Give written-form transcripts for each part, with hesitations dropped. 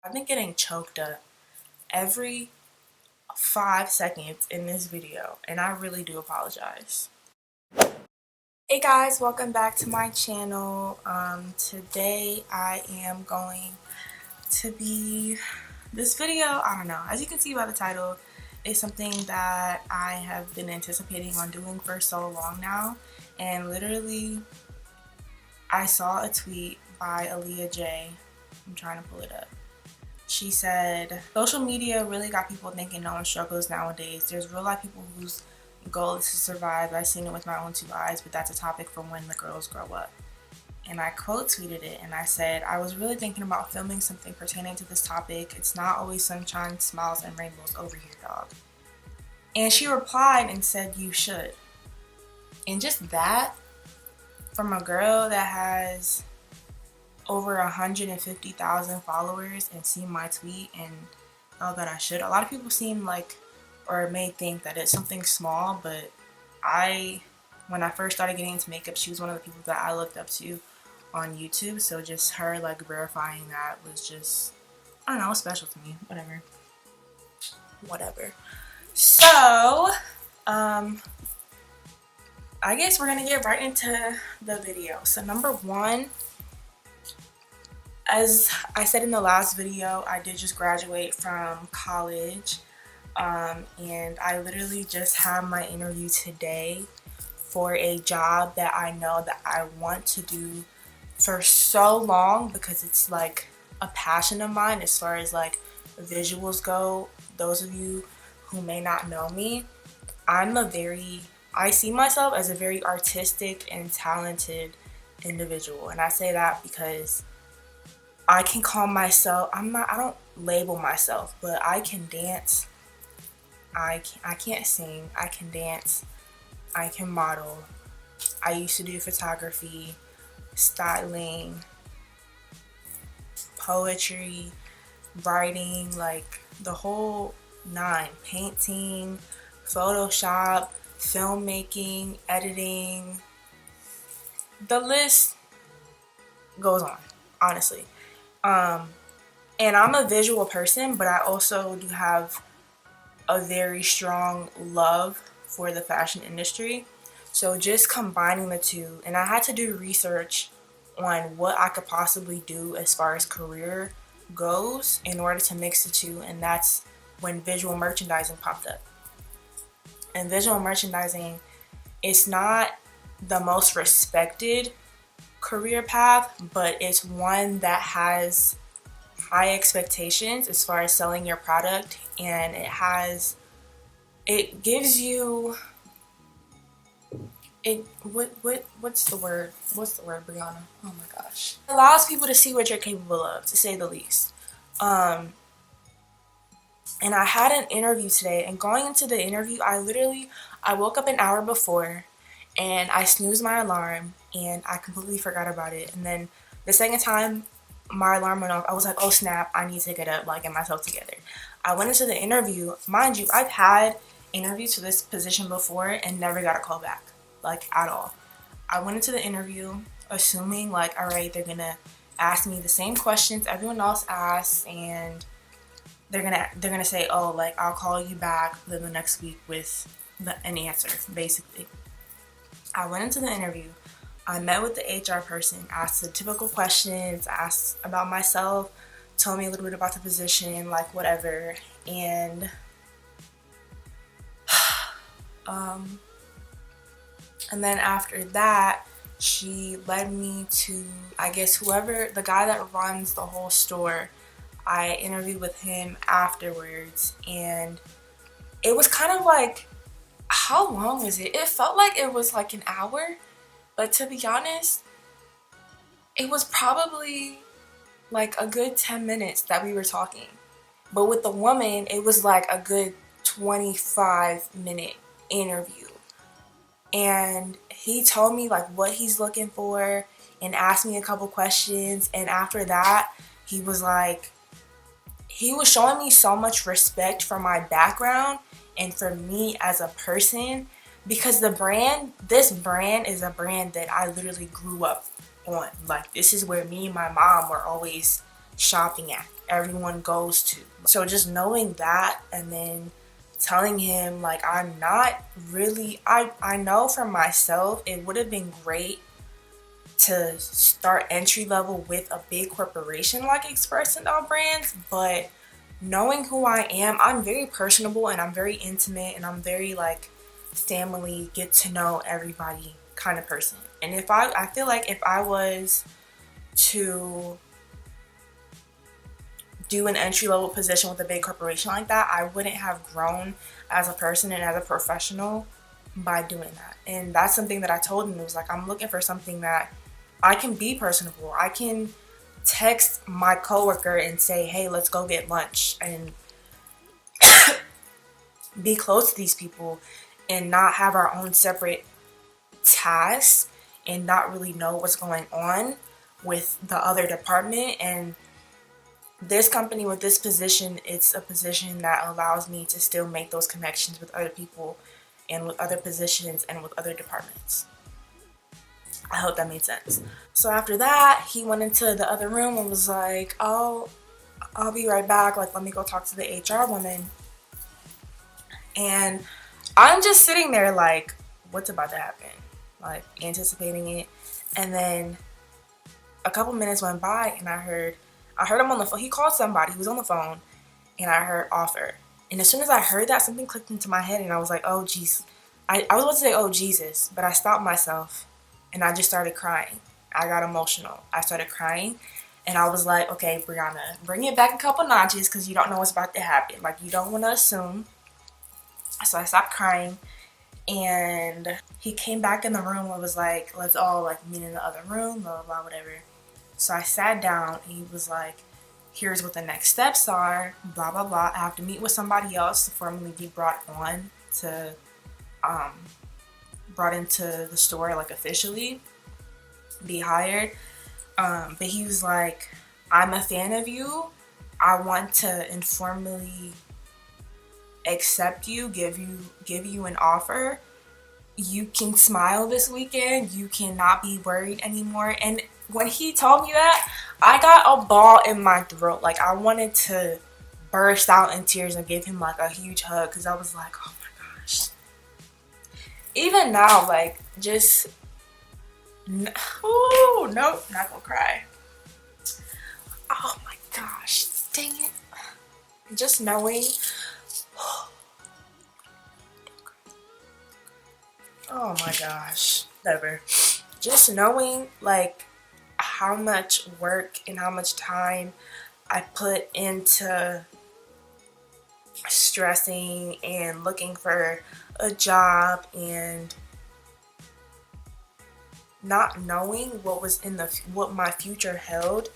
I've been getting choked up every 5 seconds in this video, and I really do apologize. Hey guys, welcome back to my channel. Today I am going to be, this video, I don't know, as you can see by the title, is something that I have been anticipating on doing for so long now. And literally, I saw a tweet by Aaliyah J. I'm trying to pull it up. She said, social media really got people thinking no one struggles nowadays. There's real life people whose goal is to survive. I've seen it with my own two eyes, but that's a topic for when the girls grow up. And I quote tweeted it and I said, I was really thinking about filming something pertaining to this topic. It's not always sunshine, smiles, and rainbows over here, dog. And she replied and said, you should. And just that, from a girl that has over 150,000 followers and see my tweet and know that I should. A lot of people seem like, or may think that it's something small, but when I first started getting into makeup, she was one of the people that I looked up to on YouTube. So just her like verifying that was just, I don't know, special to me. Whatever. So, I guess we're gonna get right into the video. So number one, as I said in the last video, I did just graduate from college, and I literally just had my interview today for a job that I know that I want to do for so long because it's like a passion of mine as far as like visuals go. Those of you who may not know me, I see myself as a very artistic and talented individual, and I say that because I can call myself, I don't label myself, but I can dance, I can't sing, I can dance, I can model, I used to do photography, styling, poetry, writing, like the whole nine, painting, Photoshop, filmmaking, editing, the list goes on, honestly. And I'm a visual person, but I also do have a very strong love for the fashion industry. So just combining the two, and I had to do research on what I could possibly do as far as career goes in order to mix the two, and that's when visual merchandising popped up. And visual merchandising is not the most respected career path, but it's one that has high expectations as far as selling your product, and it gives you what's the word Brianna, oh my gosh, it allows people to see what you're capable of, to say the least. And I had an interview today, and going into the interview, I woke up an hour before and I snoozed my alarm and I completely forgot about it. And then the second time my alarm went off, I was like, oh snap, I need to get up, like get myself together. I went into the interview. Mind you, I've had interviews for this position before and never got a call back, like at all. I went into the interview assuming like, all right, they're gonna ask me the same questions everyone else asks, and they're gonna say, oh, like I'll call you back within the next week with an answer, basically. I went into the interview, I met with the HR person, asked the typical questions, asked about myself, told me a little bit about the position, like whatever, and and then after that, she led me to, I guess, the guy that runs the whole store. I interviewed with him afterwards, and it was kind of like, how long was it? It felt like it was like an hour, but to be honest, it was probably like a good 10 minutes that we were talking. But with the woman, it was like a good 25-minute interview. And he told me like what he's looking for and asked me a couple questions, and after that, he was showing me so much respect for my background and for me as a person, because this brand is a brand that I literally grew up on. Like, this is where me and my mom were always shopping at. everyone goes to. So just knowing that, and then telling him like I'm not really, I know for myself it would have been great to start entry level with a big corporation like Express and All Brands, but knowing who I am, I'm very personable and I'm very intimate and I'm very like family, get to know everybody kind of person. And if I feel like if I was to do an entry level position with a big corporation like that, I wouldn't have grown as a person and as a professional by doing that. And that's something that I told him. It was like, I'm looking for something that I can be personable. I can text my coworker and say, hey, let's go get lunch, and be close to these people and not have our own separate tasks and not really know what's going on with the other department. And this company with this position, it's a position that allows me to still make those connections with other people and with other positions and with other departments. I hope that made sense. So after that, he went into the other room and was like, oh, I'll be right back. Like, let me go talk to the HR woman. And I'm just sitting there like, what's about to happen? Like, anticipating it. And then a couple minutes went by and I heard him on the phone. He called somebody. He was on the phone and I heard offer. And as soon as I heard that, something clicked into my head and I was like, oh, jeez. I was about to say, oh, Jesus. But I stopped myself and I just started crying. I got emotional. I started crying. And I was like, okay, Brianna, bring it back a couple notches because you don't know what's about to happen. Like, you don't want to assume. So I stopped crying. And he came back in the room and was like, let's all like meet in the other room, blah, blah, blah, whatever. So I sat down and he was like, here's what the next steps are, blah, blah, blah. I have to meet with somebody else to formally be brought on to, brought into the store, like officially be hired. But he was like, I'm a fan of you. I want to informally accept you, give you an offer. You can smile this weekend. You cannot be worried anymore. And when he told me that, I got a ball in my throat. Like, I wanted to burst out in tears and give him like a huge hug because I was like, oh my gosh. Even now, like, just, oh, nope, not gonna cry. Oh my gosh, dang it. Just knowing, oh my gosh, whatever. Just knowing, like, how much work and how much time I put into stressing and looking for a job and not knowing what my future held.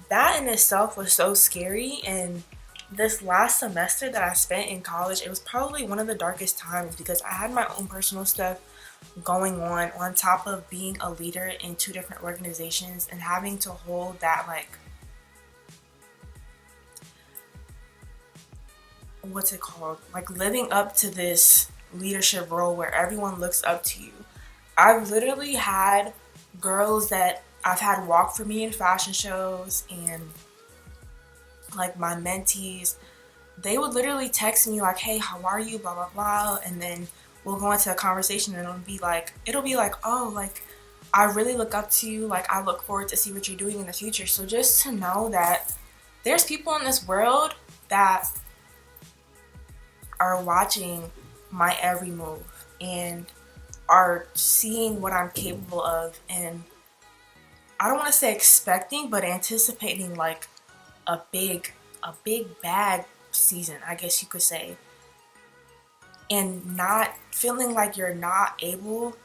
That in itself was so scary. And this last semester that I spent in college, it was probably one of the darkest times because I had my own personal stuff going on top of being a leader in 2 different organizations and having to hold that, like, what's it called? Like, living up to this leadership role where everyone looks up to you. I've literally had girls that I've had walk for me in fashion shows, and like my mentees, they would literally text me like, hey, how are you, blah, blah, blah. And then we'll go into a conversation and it'll be like, oh, like, I really look up to you. Like, I look forward to see what you're doing in the future. So just to know that there's people in this world that are watching my every move and are seeing what I'm capable of, and I don't want to say expecting, but anticipating like a big bad season, I guess you could say, and not feeling like you're not able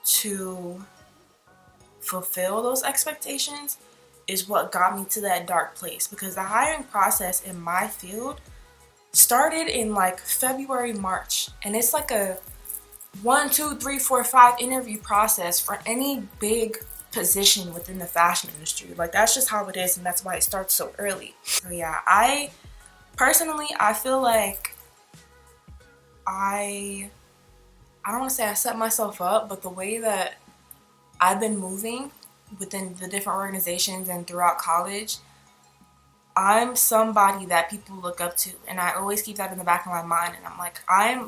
to fulfill those expectations is what got me to that dark place. Because the hiring process in my field started in like February, March, and it's like a 1, 2, 3, 4, 5 interview process for any big position within the fashion industry. Like, that's just how it is, and that's why it starts so early. So yeah, I personally, I feel like I don't want to say I set myself up, but the way that I've been moving within the different organizations and throughout college, I'm somebody that people look up to, and I always keep that in the back of my mind. And I'm like,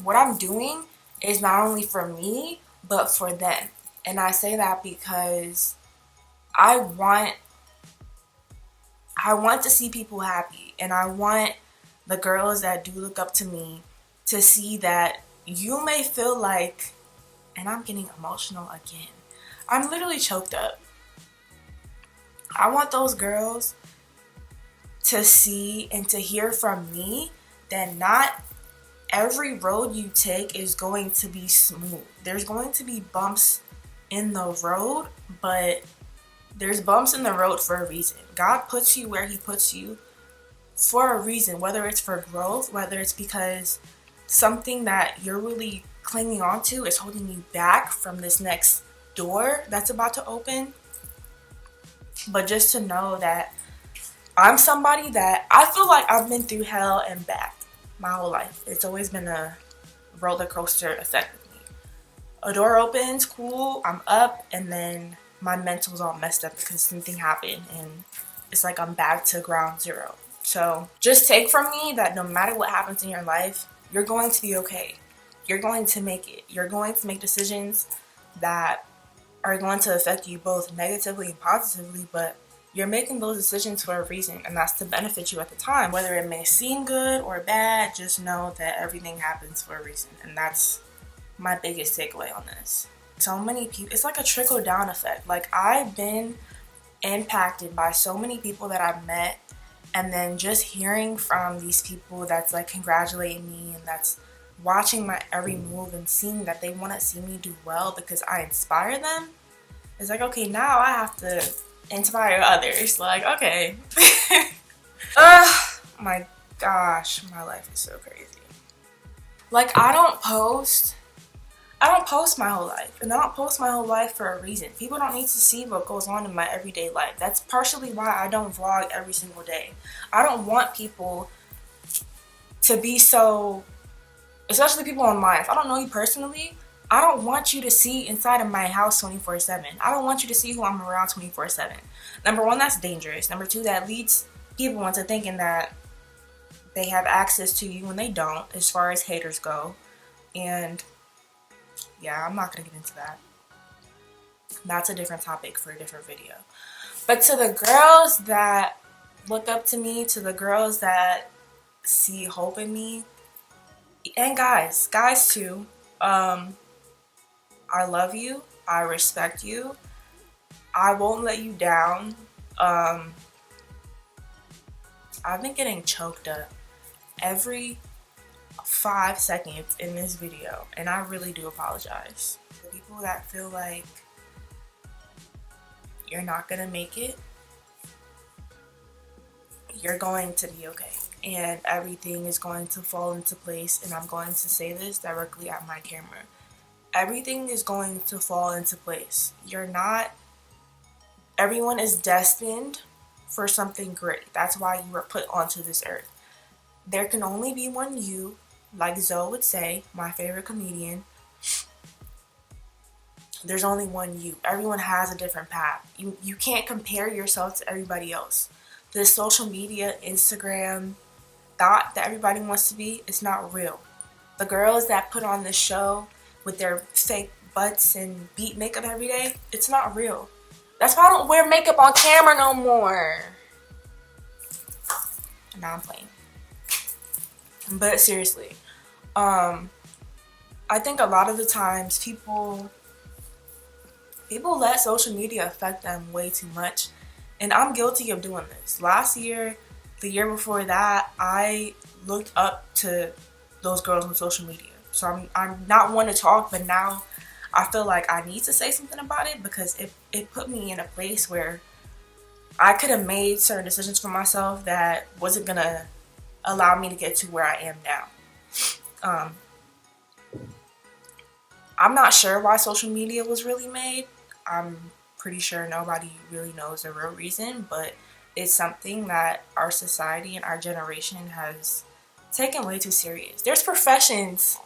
what I'm doing is not only for me, but for them. And I say that because I want to see people happy, and I want the girls that do look up to me to see that you may feel like, and I'm getting emotional again. I'm literally choked up. I want those girls to see and to hear from me that not every road you take is going to be smooth. There's going to be bumps in the road, but there's bumps in the road for a reason. God puts you where he puts you for a reason, whether it's for growth, whether it's because something that you're really clinging on to is holding you back from this next door that's about to open. But just to know that I'm somebody that I feel like I've been through hell and back my whole life. It's always been a roller coaster effect with me. A door opens, cool, I'm up, and then my mental's all messed up because something happened, and it's like I'm back to ground zero. So just take from me that no matter what happens in your life, you're going to be okay. You're going to make it. You're going to make decisions that are going to affect you both negatively and positively, but you're making those decisions for a reason, and that's to benefit you at the time. Whether it may seem good or bad, just know that everything happens for a reason, and that's my biggest takeaway on this. So many people, it's like a trickle down effect. Like, I've been impacted by so many people that I've met, and then just hearing from these people that's like congratulating me and that's watching my every move and seeing that they want to see me do well because I inspire them. It's like, okay, now I have to inspire others. Like, okay. My gosh, my life is so crazy. Like, I don't post my whole life, and I don't post my whole life for a reason. People don't need to see what goes on in my everyday life. That's partially why I don't vlog every single day. I don't want people to be so, especially people online. If I don't know you personally, I don't want you to see inside of my house 24/7. I don't want you to see who I'm around 24/7. Number one, that's dangerous. Number two, that leads people into thinking that they have access to you when they don't, as far as haters go. And yeah, I'm not gonna get into that. That's a different topic for a different video. But to the girls that look up to me, to the girls that see hope in me, and guys too, I love you. I respect you. I won't let you down. I've been getting choked up every 5 seconds in this video, and I really do apologize. The people that feel like you're not gonna make it, you're going to be okay, and everything is going to fall into place. And I'm going to say this directly at my camera. Everything is going to fall into place. Everyone is destined for something great. That's why you were put onto this earth. There can only be one you, like Zoe would say, my favorite comedian. There's only one you. Everyone has a different path. You can't compare yourself to everybody else. This social media, Instagram thought that everybody wants to be, it's not real. The girls that put on this show with their fake butts and beat makeup every day, it's not real. That's why I don't wear makeup on camera no more. Now I'm playing. But seriously, I think a lot of the times people let social media affect them way too much. And I'm guilty of doing this. Last year, the year before that, I looked up to those girls on social media. So I'm not one to talk, but now I feel like I need to say something about it because it put me in a place where I could have made certain decisions for myself that wasn't going to allow me to get to where I am now. I'm not sure why social media was really made. I'm pretty sure nobody really knows the real reason, but it's something that our society and our generation has taken way too serious. There's professions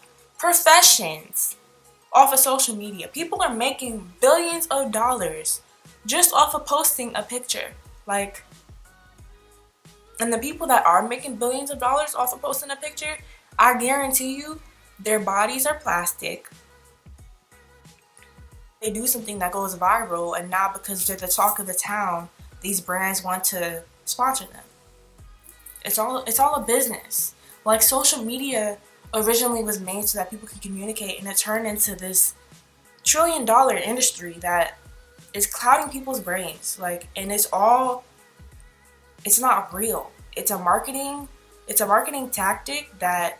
off of social media. People are making billions of dollars just off of posting a picture. Like, And the people that are making billions of dollars off of posting a picture, I guarantee you their bodies are plastic. They do something that goes viral, and now because they're the talk of the town, these brands want to sponsor them. It's all a business. Like, social media originally was made so that people can communicate, and it turned into this trillion-dollar industry that is clouding people's brains. Like, and it's not real. It's a marketing tactic that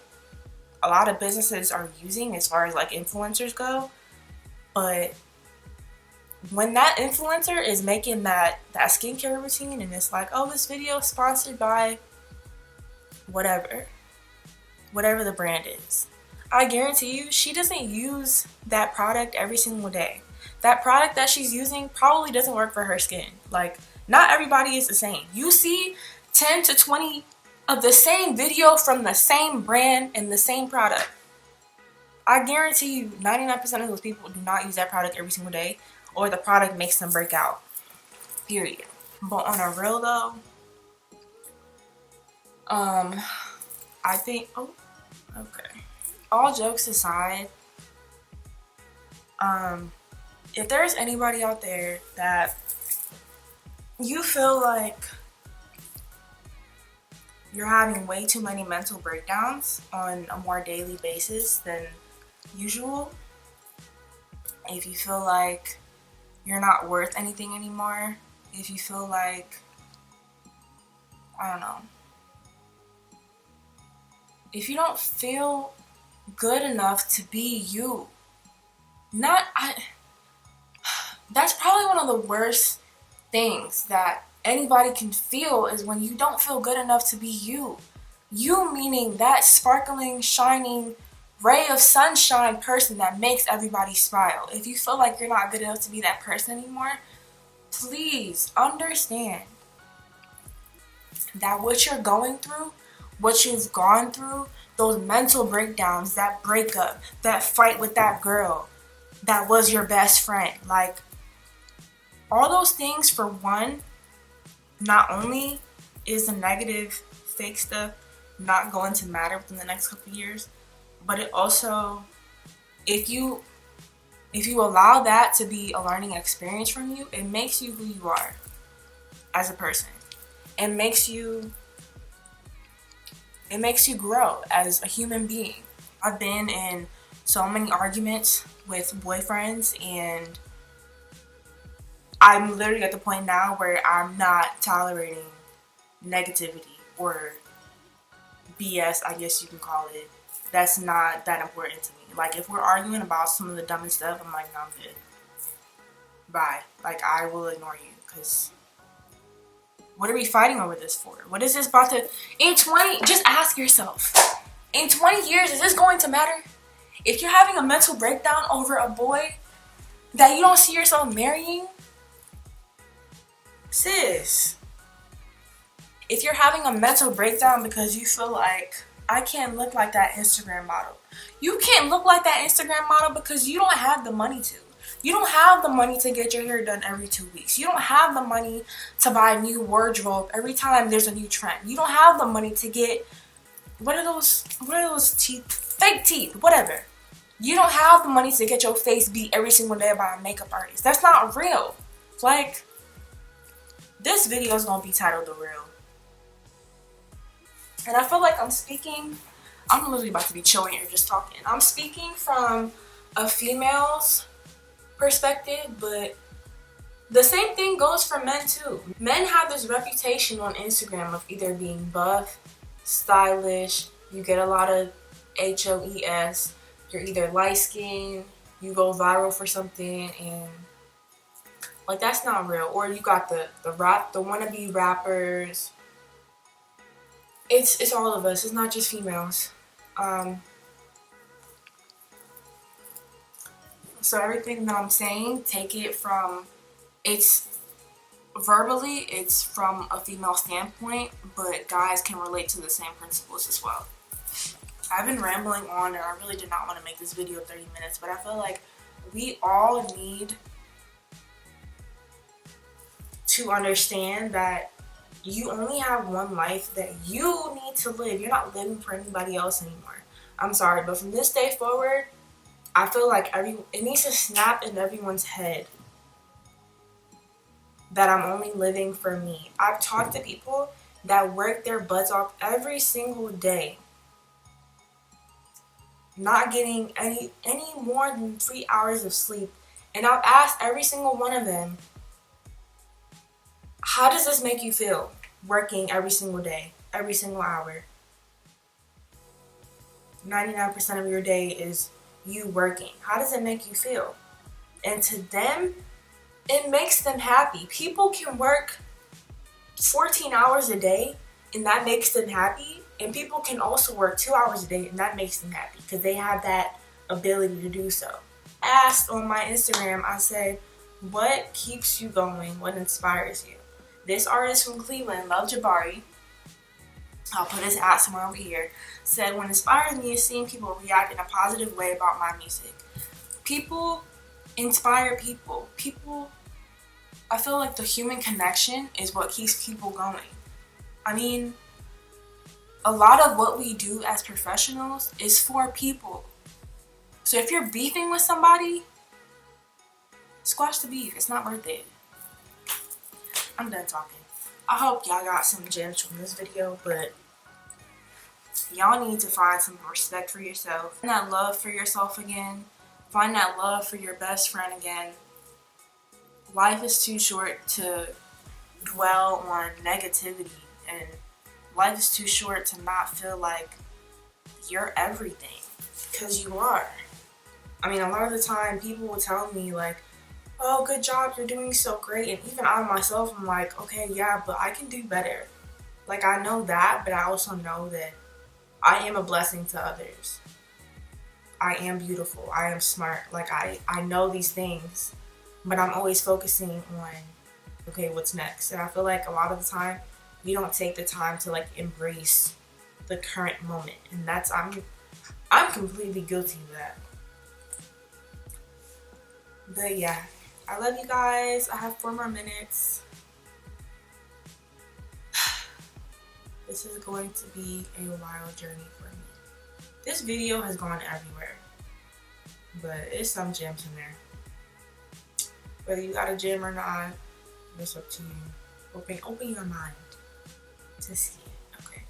a lot of businesses are using as far as like influencers go. But when that influencer is making that skincare routine, and it's like, oh, this video is sponsored by whatever the brand is, I guarantee you she doesn't use that product every single day. That product that she's using probably doesn't work for her skin. Like, not everybody is the same. You see 10 to 20 of the same video from the same brand and the same product. I guarantee you 99% of those people do not use that product every single day, or the product makes them break out. Period. But on a real though, I think, okay. All jokes aside, if there's anybody out there that you feel like you're having way too many mental breakdowns on a more daily basis than usual, if you feel like you're not worth anything anymore, if you feel like, I don't know, if you don't feel good enough to be you, that's probably one of the worst things that anybody can feel, is when you don't feel good enough to be you. You meaning that sparkling, shining ray of sunshine person that makes everybody smile. If you feel like you're not good enough to be that person anymore, please understand that what you're going through, what you've gone through, those mental breakdowns, that breakup, that fight with that girl that was your best friend, like, all those things, for one, not only is the negative fake stuff not going to matter within the next couple of years, but it also, if you allow that to be a learning experience from you, it makes you who you are as a person. It makes you grow as a human being. I've been in so many arguments with boyfriends, and I'm literally at the point now where I'm not tolerating negativity or BS, I guess you can call it. That's not that important to me. Like, if we're arguing about some of the dumbest stuff, I'm like, no, I'm good. Bye. Like, I will ignore you, because what are we fighting over this for? What is this about to... just ask yourself, in 20 years, is this going to matter? If you're having a mental breakdown over a boy that you don't see yourself marrying, sis, if you're having a mental breakdown because you feel like, I can't look like that Instagram model. You can't look like that Instagram model because you don't have the money to. You don't have the money to get your hair done every 2 weeks. You don't have the money to buy a new wardrobe every time there's a new trend. You don't have the money to get, what are those teeth? Fake teeth, whatever. You don't have the money to get your face beat every single day by a makeup artist. That's not real. Like, this video is gonna be titled The Real. And I feel like I'm literally about to be chilling here just talking. I'm speaking from a female's perspective, but the same thing goes for men too. Men have this reputation on Instagram of either being buff, stylish, you get a lot of HOES, you're either light-skinned, you go viral for something, and like, that's not real. Or you got the wannabe rappers. It's all of us. It's not just females. So everything that I'm saying, take it from, it's verbally, it's from a female standpoint, but guys can relate to the same principles as well. I've been rambling on, and I really did not want to make this video 30 minutes, but I feel like we all need to understand that You only have one life that you need to live. You're not living for anybody else anymore. I'm sorry, but from this day forward, I feel like it needs to snap in everyone's head that I'm only living for me. I've talked to people that work their butts off every single day, not getting any more than 3 hours of sleep. And I've asked every single one of them, how does this make you feel, working every single day, every single hour? 99% of your day is you working. How does it make you feel? And to them, it makes them happy. People can work 14 hours a day and that makes them happy. And people can also work 2 hours a day and that makes them happy because they have that ability to do so. Asked on my Instagram, I said, what keeps you going? What inspires you? This artist from Cleveland, Love Jabari, I'll put his at somewhere over here, said, what inspires me is seeing people react in a positive way about my music. People inspire people. I feel like the human connection is what keeps people going. I mean, a lot of what we do as professionals is for people. So if you're beefing with somebody, squash the beef. It's not worth it. I'm done talking. I hope y'all got some gems from this video, but y'all need to find some respect for yourself. Find that love for yourself again. Find that love for your best friend again. Life is too short to dwell on negativity, and life is too short to not feel like you're everything, because you are. I mean, a lot of the time people will tell me like, oh, good job, you're doing so great. And even I myself, I'm like, okay, yeah, but I can do better. Like, I know that, but I also know that I am a blessing to others. I am beautiful. I am smart. Like, I know these things, but I'm always focusing on, okay, what's next? And I feel like a lot of the time, we don't take the time to, like, embrace the current moment. And that's, I'm completely guilty of that. But yeah, I love you guys. I have 4 more minutes. This is going to be a wild journey for me. This video has gone everywhere, but it's some gems in there. Whether you got a gem or not, it's up to you. Open your mind to see it, okay?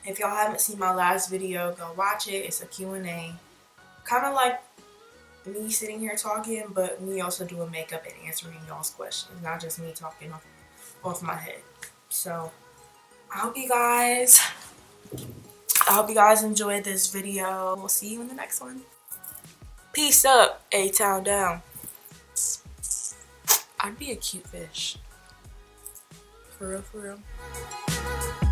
If y'all haven't seen my last video, go watch it. It's a Q&A. Kind of like me sitting here talking, but me also doing makeup and answering y'all's questions, not just me talking off my head. So I hope you guys enjoyed this video. We'll see you in the next one. Peace up, A-Town down. I'd be a cute fish. For real, for real.